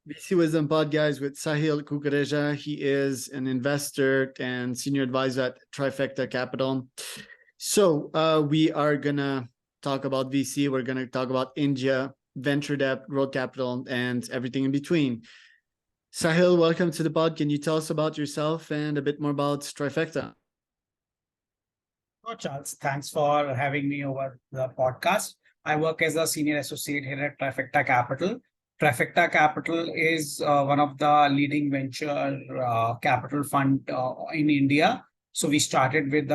VC Wisdom Podcast with Sahil Kukreja. He is an investor and senior advisor at Trifecta Capital. So we are going to talk about VC. We're going to talk about India, venture debt, growth capital, and everything in between. Sahil, welcome to the pod. Can you tell us about yourself and a bit more about Trifecta? Oh, Charles, thanks for having me over the podcast. I work as a senior associate here at Trifecta Capital. Trifecta Capital is one of the leading venture capital fund in India. So we started with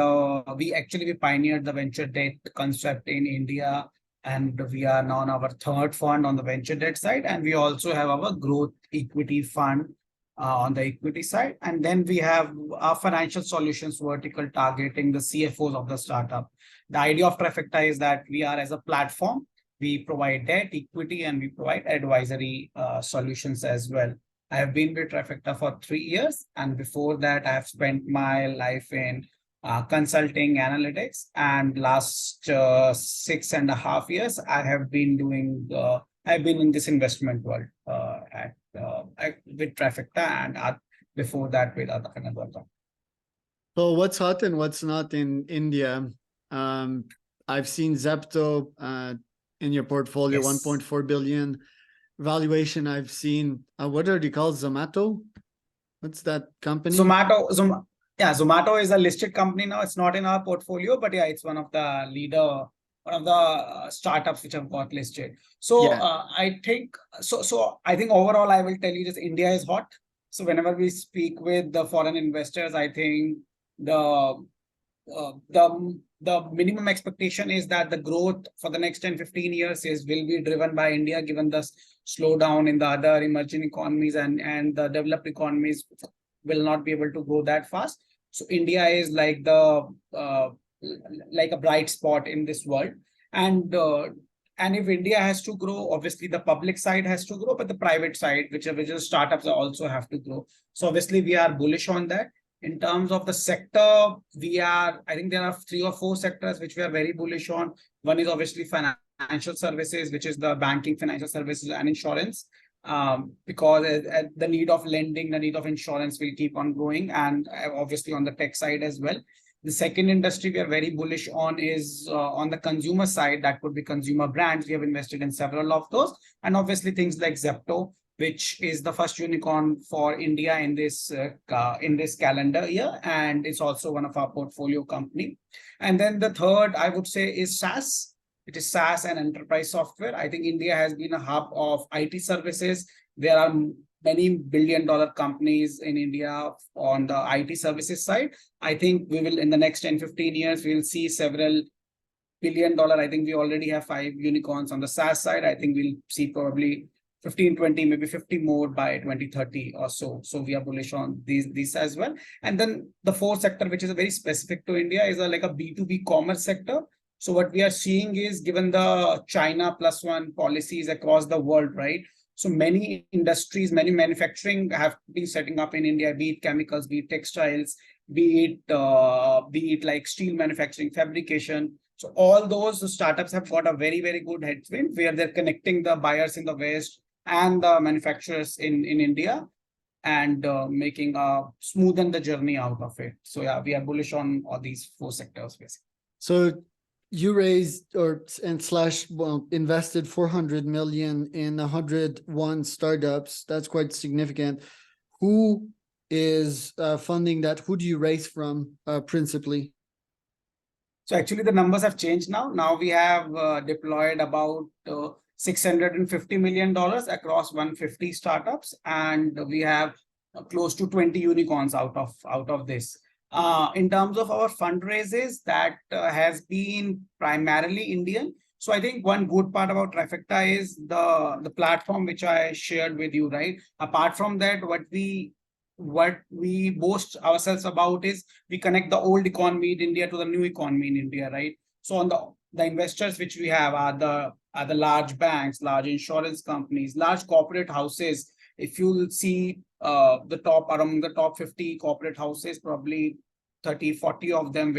we pioneered the venture debt concept in India, and we are now on our third fund on the venture debt side, and we also have our growth equity fund on the equity side. And then we have our financial solutions vertical targeting the CFOs of the startup. The idea of Trifecta is that we are as a platform, we provide debt, equity, and we provide advisory solutions as well. I have been with Trifecta for 3 years, and before that, I have spent my life in consulting analytics. And last 6.5 years, I have been doing. I've been in this investment world with Trifecta, and before that with other another. So what's hot and what's not in India? I've seen Zepto in your portfolio, yes. 1.4 billion valuation. I've seen, what are they called? Zomato? What's that company? Zomato is a listed company now. It's not in our portfolio, but yeah, it's one of the startups which have got listed. So yeah. I think overall, I will tell you this: India is hot. So whenever we speak with the foreign investors, I think the minimum expectation is that the growth for the next 10-15 years will be driven by India, given the slowdown in the other emerging economies, and the developed economies will not be able to grow that fast. So India is like a bright spot in this world. And if India has to grow, obviously the public side has to grow, but the private side, which is startups, also have to grow. So obviously we are bullish on that. In terms of the sector, I think there are 3 or 4 sectors which we are very bullish on. One is obviously financial services, which is the banking, financial services, and insurance. Because the need of lending, the need of insurance will keep on growing, and obviously on the tech side as well. The second industry we are very bullish on is on the consumer side. That could be consumer brands. We have invested in several of those, and obviously things like Zepto, which is the first unicorn for India in this calendar year, and it's also one of our portfolio company. And then the third, I would say, is SaaS. It is SaaS and enterprise software. I think India has been a hub of IT services. There are many billion-dollar companies in India on the IT services side. I think we will, in the next 10-15 years, we will see several billion-dollar. I think we already have 5 unicorns on the SaaS side. I think we'll see probably 15, 20, maybe 50 more by 2030 or so. So we are bullish on these as well. And then the fourth sector, which is very specific to India, is like a B2B commerce sector. So what we are seeing is, given the China +1 policies across the world, right? So many industries, many manufacturing have been setting up in India, be it chemicals, be it textiles, be it like steel manufacturing, fabrication. So all those startups have got a very, very good headwind where they're connecting the buyers in the West and the manufacturers in India, and making smoothen the journey out of it. So yeah, we are bullish on all these 4 sectors basically. So you raised invested 400 million in 101 startups. That's quite significant. Who is funding that? Who do you raise from principally? So actually the numbers have changed now. Now we have deployed about $650 million across 150 startups, and we have close to 20 unicorns out of this. In terms of our fundraisers, that has been primarily Indian. So I think one good part about Trifecta is the platform which I shared with you, right? Apart from that, what we boast ourselves about is we connect the old economy in India to the new economy in India, right? So on the investors which we have are the large banks, large insurance companies, large corporate houses. If you see among the top 50 corporate houses, probably 30-40 of them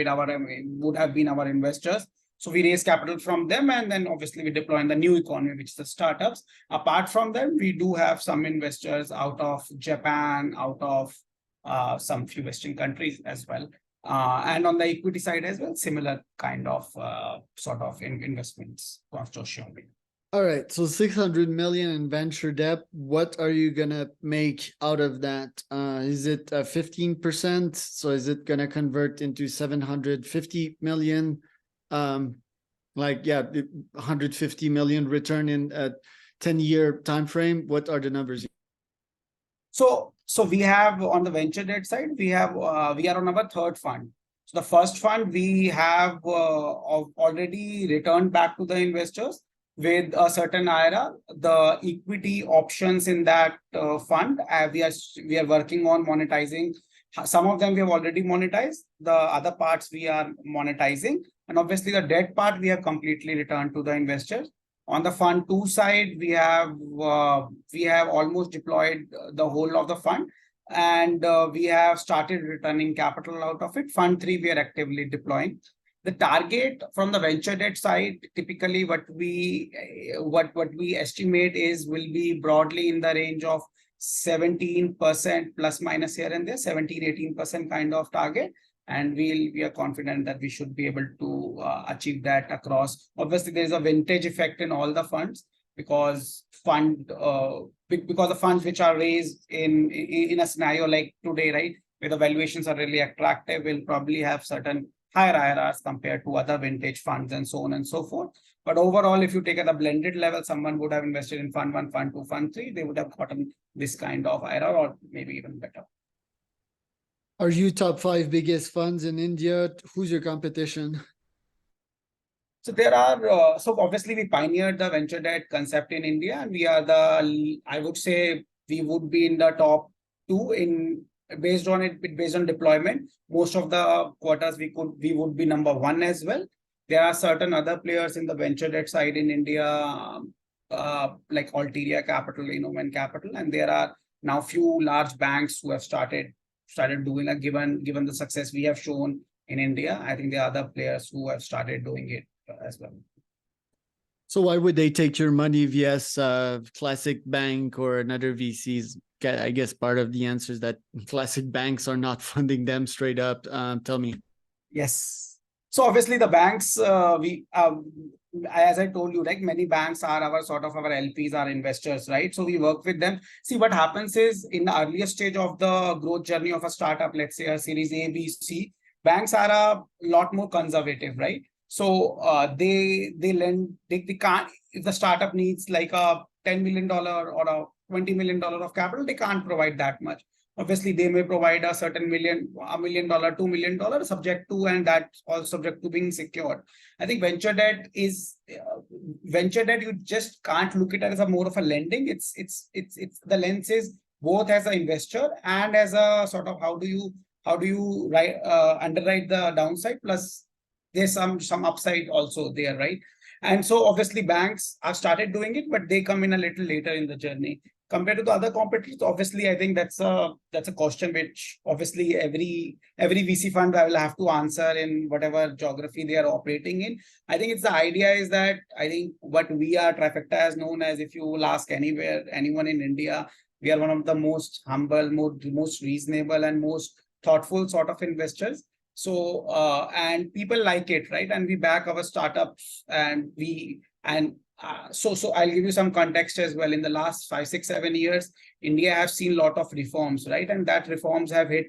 would have been our investors. So we raise capital from them, and then obviously we deploy in the new economy, which is the startups. Apart from them, we do have some investors out of Japan, out of some few Western countries as well. And on the equity side as well, similar kind of sort of investments consortium. All right, so 600 million in venture debt. What are you gonna make out of that? Is it 15%? So is it gonna convert into 750 million? Like, yeah, 150 million return in a 10-year time frame. What are the numbers? So we have on the venture debt side, we are on our third fund. So the first fund we have already returned back to the investors with a certain IRR. The equity options in that fund, we are working on monetizing. Some of them we have already monetized. The other parts we are monetizing, and obviously the debt part we have completely returned to the investors. On the fund 2 side, we have almost deployed the whole of the fund, and we have started returning capital out of it. Fund 3 we are actively deploying. The target from the venture debt side, typically what we estimate is will be broadly in the range of 17% plus minus here and there, 17-18% kind of target. And we are confident that we should be able to achieve that across. Obviously, there is a vintage effect in all the funds because the funds which are raised in a scenario like today, right, where the valuations are really attractive, will probably have certain higher IRRs compared to other vintage funds and so on and so forth. But overall, if you take at a blended level, someone would have invested in fund 1, fund 2, fund 3, they would have gotten this kind of IRR or maybe even better. Are you top 5 biggest funds in India? Who's your competition? So there are, so obviously we pioneered the venture debt concept in India, and we are I would say we would be in the top 2 based on deployment. Most of the quarters we would be number 1 as well. There are certain other players in the venture debt side in India, like Altiria Capital, Innoven Capital, and there are now few large banks who have started doing it. Given the success we have shown in India, I think there are other players who have started doing it as well. So why would they take your money via classic bank or another VCs? I guess part of the answer is that classic banks are not funding them straight up. Tell me. Yes. So obviously the banks, as I told you, like many banks are our LPs, our investors, right? So we work with them. See, what happens is in the earliest stage of the growth journey of a startup, let's say a series A, B, C, banks are a lot more conservative, right? So they lend, they can't, if the startup needs like a $10 million or a $20 million of capital, they can't provide that much. Obviously, they may provide a certain $1 million, $2 million, subject to, and that's all subject to being secured. I think venture debt, you just can't look at it as a more of a lending. It's the lens is both as an investor and as a sort of how do you underwrite the downside, plus there's some upside also there, right? And so obviously banks have started doing it, but they come in a little later in the journey compared to the other competitors. Obviously, I think that's a question which obviously every VC fund will have to answer in whatever geography they are operating in. I think the idea is that I think what we are, Trifecta, as known as, if you will ask anyone in India, we are one of the most humble, most reasonable and most thoughtful sort of investors. So and people like it, right? And we back our startups, and so I'll give you some context as well. In the last 5, 6, 7 years, India has seen a lot of reforms, right? And that reforms have hit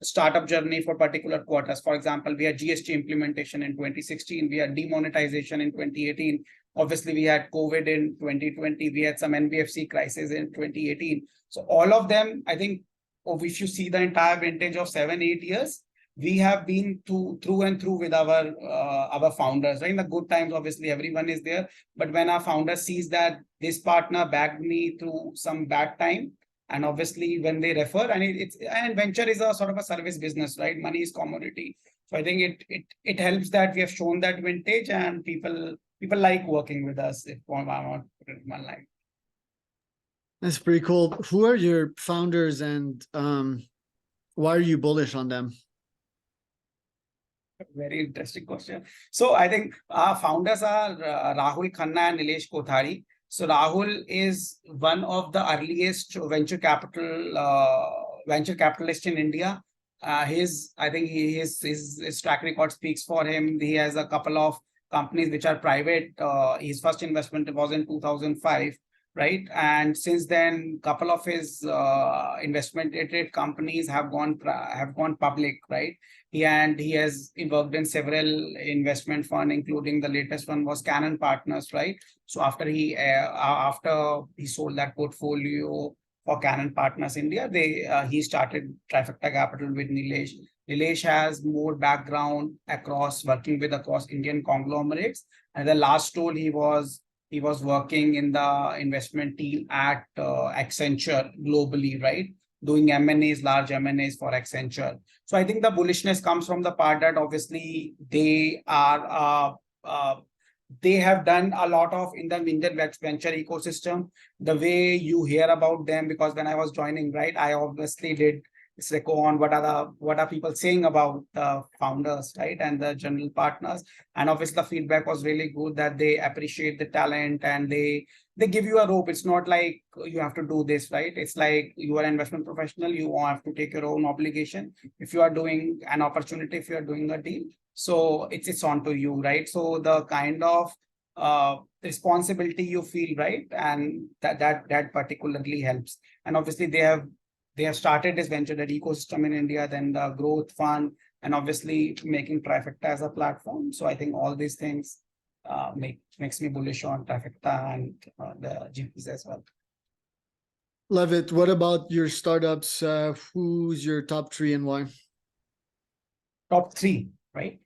startup journey for particular quarters. For example, we had GST implementation in 2016, we had demonetization in 2018. Obviously, we had COVID in 2020, we had some NBFC crisis in 2018. So all of them, I think, if you see the entire vintage of 7, 8 years, we have been through and through with our founders, right? In the good times, obviously everyone is there, but when our founder sees that this partner backed me through some bad time, and obviously when they refer, and venture is a sort of a service business, right? Money is commodity. So I think it helps that we have shown that vintage, and people like working with us, if I want to put it in one line. That's pretty cool. Who are your founders, and why are you bullish on them? Very interesting question. So I think our founders are Rahul Khanna and Nilesh Kothari. So Rahul is one of the earliest venture capitalist in India. I think his track record speaks for him. He has a couple of companies which are private. His first investment was in 2005, right? And since then, couple of his investment rated companies have gone public, right? He has worked in several investment fund, including the latest one was Canon Partners, right? So after he sold that portfolio for Canon Partners India, he started Trifecta Capital with Nilesh. Nilesh has more background across Indian conglomerates, and the last role he was working in the investment team at Accenture globally, right? Doing M&As, large M&As for Accenture. So I think the bullishness comes from the part that obviously they have done a lot of in the Indian venture ecosystem. The way you hear about them, because when I was joining, right, I obviously did Seco on what are people saying about the founders, right, and the general partners. And obviously the feedback was really good, that they appreciate the talent and they give you a rope. It's not like you have to do this, right? It's like you are an investment professional, you have to take your own obligation. If you are doing an opportunity, if you are doing a deal, so it's on to you, right? So the kind of responsibility you feel, right, and that particularly helps. And obviously they have started this venture, that ecosystem in India, then the growth fund, and obviously making Trifecta as a platform. So I think all these things makes me bullish on Trifecta and the GPs as well. Love it. What about your startups? Who's your top three and why? Top three, right?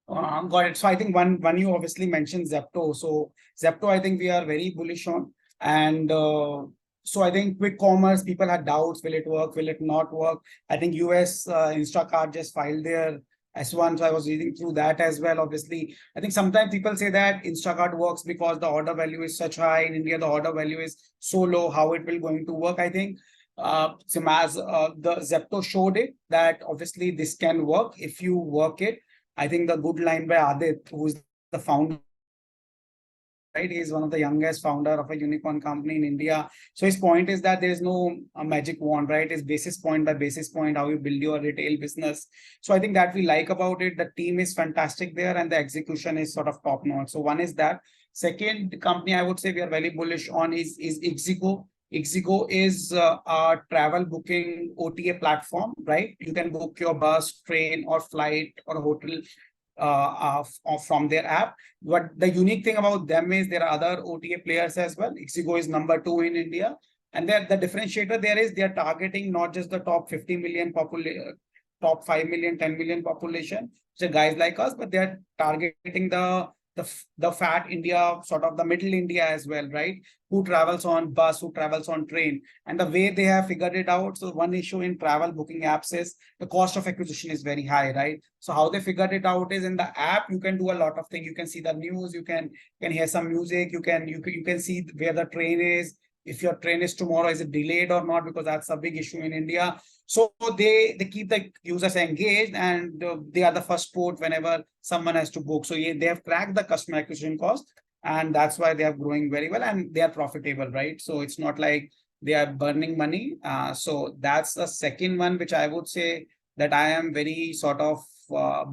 Got it. So I think one you obviously mentioned Zepto. So Zepto, I think we are very bullish on. And so I think quick commerce, people had doubts, will it work, will it not work? I think US Instacart just filed their S1, so I was reading through that as well. Obviously, I think sometimes people say that Instacart works because the order value is such high. In India, the order value is so low, how it will going to work? I think the Zepto showed it, that obviously this can work if you work it. I think the good line by Adit, who is the founder, right? He is one of the youngest founder of a unicorn company in India. So his point is that there is no magic wand, right? It's basis point by basis point, how you build your retail business. So I think that we like about it. The team is fantastic there and the execution is sort of top notch. So one is that. Second company I would say we are very bullish on is ixigo. ixigo is a travel booking OTA platform, right? You can book your bus, train, or flight or hotel from their app. But the unique thing about them is there are other OTA players as well. ixigo is number 2 in India. And the differentiator there is they are targeting not just the top 50 million population, top 5 million, 10 million population, so guys like us, but they are targeting the fat India, sort of the middle India as well, right? Who travels on bus, who travels on train. And the way they have figured it out, so one issue in travel booking apps is the cost of acquisition is very high, right? So how they figured it out is in the app, you can do a lot of things. You can see the news, you can hear some music, you can see where the train is. If your train is tomorrow, is it delayed or not? Because that's a big issue in India. So they keep the users engaged, and they are the first port whenever someone has to book. So they have cracked the customer acquisition cost, and that's why they are growing very well and they are profitable, right? So it's not like they are burning money. So that's the second one, which I would say that I am very sort of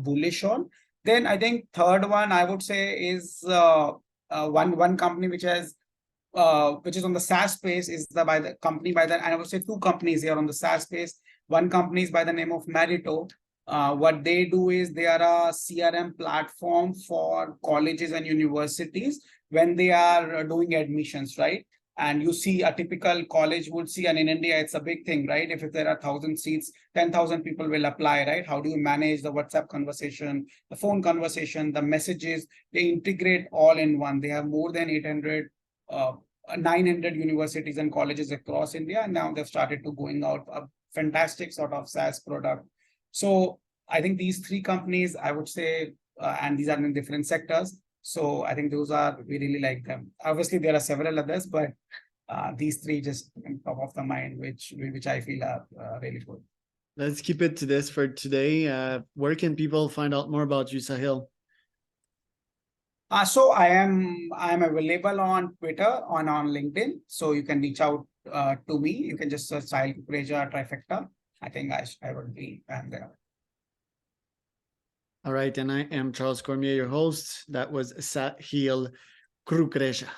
bullish on. Then I think third one I would say is one company which is on the SaaS space is by the company by the, I would say two companies here on the SaaS space. One company is by the name of Narito. What they do is they are a CRM platform for colleges and universities when they are doing admissions, right? And you see a typical college would see, and in India, it's a big thing, right? If there are 1,000 seats, 10,000 people will apply, right? How do you manage the WhatsApp conversation, the phone conversation, the messages? They integrate all in one. They have more than 900 universities and colleges across India, and now they've started to going out a fantastic sort of SaaS product. So I think these three companies, I would say, and these are in different sectors. So I think we really like them. Obviously, there are several others, but these three just on top of the mind, which I feel are really good. let's keep it to this for today. Where can people find out more about you, Sahil? So I am available on Twitter, on LinkedIn. So you can reach out to me. You can just search Sahil Kukreja Trifecta. I think I would be there. All right, and I am Charles Cormier, your host. That was Sahil Kukreja.